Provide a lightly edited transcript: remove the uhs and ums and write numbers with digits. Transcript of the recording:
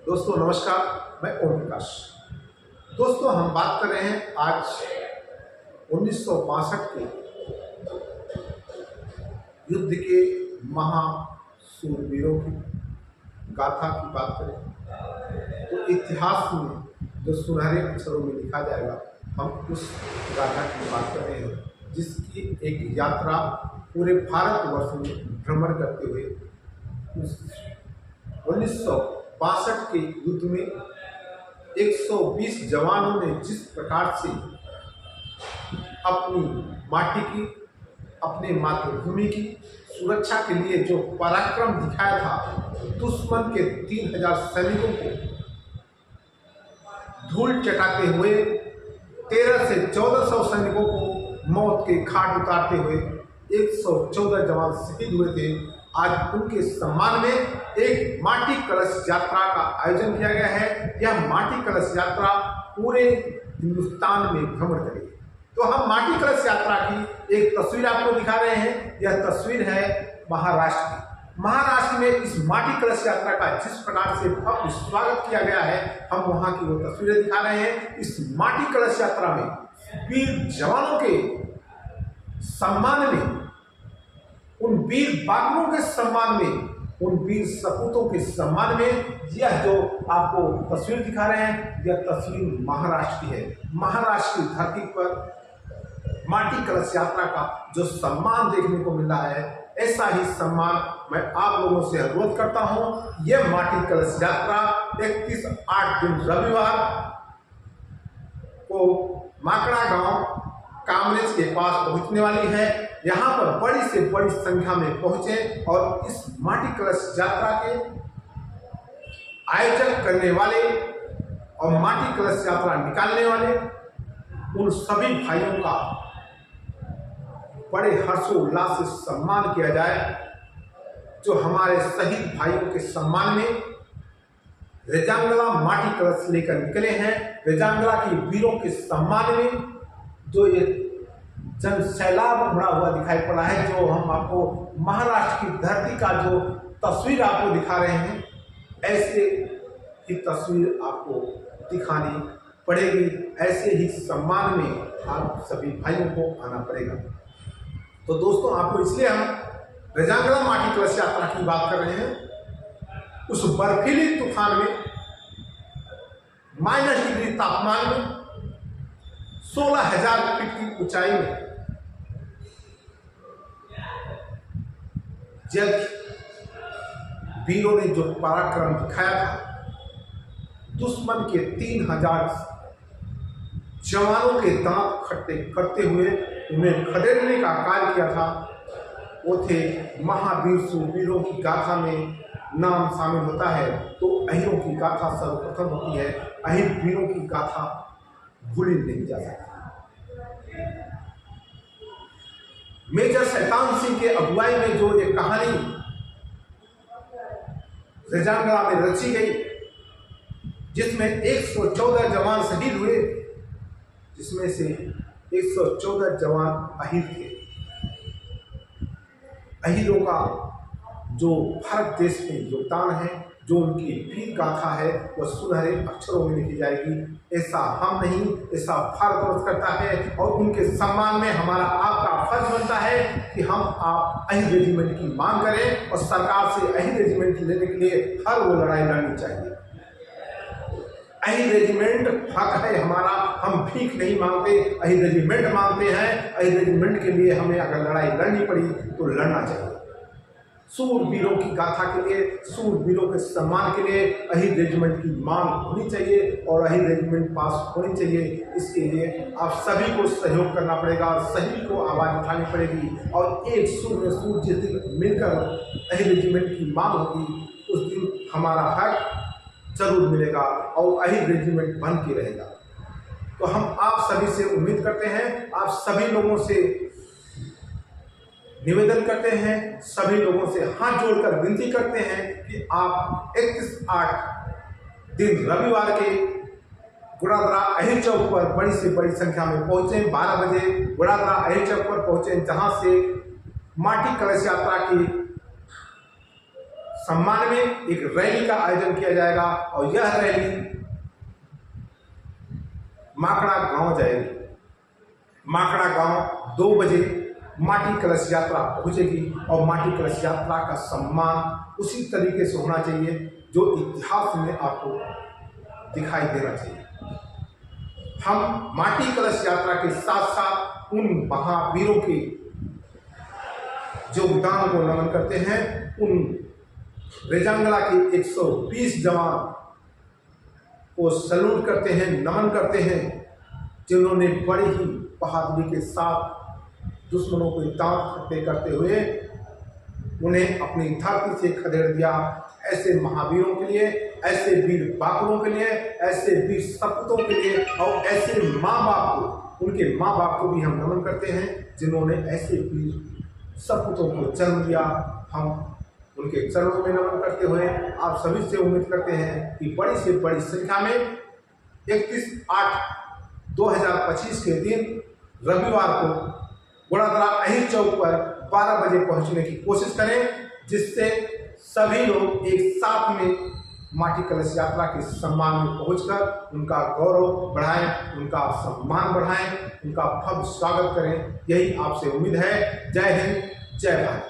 दोस्तों नमस्कार, मैं ओम प्रकाश। दोस्तों हम बात कर रहे हैं आज 1962 के युद्ध के महासूरवीरों की गाथा की बात करें तो इतिहास में जो सुनहरे अक्षरों में लिखा जाएगा, हम उस गाथा की बात कर रहे हैं जिसकी एक यात्रा पूरे भारतवर्ष में भ्रमण करते हुए 1962 के युद्ध में 120 जवानों ने जिस प्रकार से अपनी माटी की, अपने मातृभूमि की सुरक्षा के लिए जो पराक्रम दिखाया था, दुश्मन के 3000 सैनिकों को धूल चटाते हुए 1300 से 1400 सैनिकों को मौत के घाट उतारते हुए 114 जवान शहीद हुए थे। आज उनके सम्मान में एक माटी कलश यात्रा का आयोजन किया गया है। यह माटी कलश यात्रा पूरे हिंदुस्तान में भ्रमण करेगी। तो हम माटी कलश यात्रा की एक तस्वीर आपको दिखा रहे हैं। यह तस्वीर है महाराष्ट्र की। महाराष्ट्र में इस माटी कलश यात्रा का जिस प्रकार से भव्य स्वागत किया गया है, हम वहां की वो तस्वीरें दिखा रहे हैं। इस माटी कलश यात्रा में वीर जवानों के सम्मान में, उन वीर बाबुओं के सम्मान में, उन वीर सपूतों के सम्मान में यह जो आपको तस्वीर दिखा रहे हैं, यह तस्वीर महाराष्ट्र की है। महाराष्ट्र की धरती पर माटी कलश यात्रा का जो सम्मान देखने को मिल रहा है, ऐसा ही सम्मान मैं आप लोगों से अनुरोध करता हूं। यह माटी कलश यात्रा 31/8 दिन रविवार को माकड़ा गांव कामरेज के पास पहुंचने वाली है। यहाँ पर बड़ी से बड़ी संख्या में पहुंचे और इस माटी कलश यात्रा के आयोजन करने वाले और माटी कलश यात्रा निकालने वाले उन सभी भाइयों का बड़े हर्षोल्लास से सम्मान किया जाए, जो हमारे शहीद भाइयों के सम्मान में रेजांगला माटी कलश लेकर निकले हैं। रेजांगला के वीरों के सम्मान में जो ये जन सैलाब उमड़ा हुआ दिखाई पड़ा है, जो हम आपको महाराष्ट्र की धरती का जो तस्वीर आपको दिखा रहे हैं, ऐसे ही तस्वीर आपको दिखानी पड़ेगी। ऐसे ही सम्मान में आप सभी भाइयों को आना पड़ेगा। तो दोस्तों, आपको इसलिए हम रेजांगला माटी कलश यात्रा की बात कर रहे हैं। उस बर्फीली तूफान में -डिग्री तापमान में 16,000 फीट की ऊंचाई में जब वीरों ने जो पराक्रम दिखाया था, दुश्मन के 3000 जवानों के दांत खट्टे करते हुए उन्हें खदेड़ने का कार्य किया था, वो थे महावीर सूरवीरों की गाथा में नाम शामिल होता है तो अहीरों की गाथा सर्वप्रथम होती है। अहीर वीरों की गाथा भूली नहीं जा सकती। मेजर शैतान सिंह के अगुवाई में जो ये कहानी रेजांगला में रची गई, जिसमें 114 जवान शहीद हुए, जिसमें से 114 जवान अहीर थे। अहीरों का जो भारत देश में योगदान है, जो उनकी वीर गाथा है, वह सुनहरे अक्षरों में लिखी जाएगी। ऐसा हम नहीं, ऐसा भारतवर्ष करता है और उनके सम्मान में हमारा आपका फर्ज बनता है कि हम आप अहीर रेजिमेंट की मांग करें और सरकार से अहीर रेजिमेंट लेने के लिए हर वो लड़ाई लड़नी चाहिए। अहीर रेजिमेंट हक है हमारा, हम भीख नहीं मांगते, अहीर रेजिमेंट मांगते हैं। अहीर रेजिमेंट के लिए हमें अगर लड़ाई लड़नी पड़ी तो लड़ना चाहिए। सूरवीरों की गाथा के लिए, सूरवीरों के सम्मान के लिए अहीर रेजिमेंट की मांग होनी चाहिए और अहीर रेजिमेंट पास होनी चाहिए। इसके लिए आप सभी को सहयोग करना पड़ेगा, सभी को आवाज़ उठानी पड़ेगी और एक सुर में सुर जिस दिन मिलकर अहीर रेजिमेंट की मांग होगी, उस दिन हमारा हक जरूर मिलेगा और अहीर रेजिमेंट बन के रहेगा। तो हम आप सभी से उम्मीद करते हैं, आप सभी लोगों से निवेदन करते हैं, सभी लोगों से हाथ जोड़कर विनती करते हैं कि आप 31/8 दिन रविवार के गुड़ादरा अहीर चौक पर बड़ी से बड़ी संख्या में पहुंचे। 12 बजे गुड़ादरा अहीर चौक पर पहुंचे, जहां से माटी कलश यात्रा की सम्मान में एक रैली का आयोजन किया जाएगा और यह रैली माकड़ा गांव जाएगी। माकड़ा गांव 2 बजे माटी कलश यात्रा पहुंचेगी और माटी कलश यात्रा का सम्मान उसी तरीके से होना चाहिए जो इतिहास में आपको दिखाई देना चाहिए। हम माटी कलश यात्रा के साथ साथ उन महावीरों के योगदान को नमन करते हैं, उन रेजांगला के 120 जवान को सैल्यूट करते हैं, नमन करते हैं, जिन्होंने बड़ी ही बहादुरी के साथ दुश्मनों को दांत खट्टे करते हुए उन्हें अपनी धरती से खदेड़ दिया। ऐसे महावीरों के लिए, ऐसे वीर बाबुओं के लिए, ऐसे वीर सपूतों के लिए और ऐसे माँ बाप को, उनके माँ बाप को भी हम नमन करते हैं जिन्होंने ऐसे वीर सपूतों को जन्म दिया। हम उनके चरणों में नमन करते हुए आप सभी से उम्मीद करते हैं कि बड़ी से बड़ी संख्या में 31/8/2025 के दिन रविवार को गुड़ादरा अहिर चौक पर 12 बजे पहुंचने की कोशिश करें, जिससे सभी लोग एक साथ में माटी कलश यात्रा के सम्मान में पहुंचकर उनका गौरव बढ़ाएं, उनका सम्मान बढ़ाएं, उनका भव्य स्वागत करें। यही आपसे उम्मीद है। जय हिंद, जय भारत।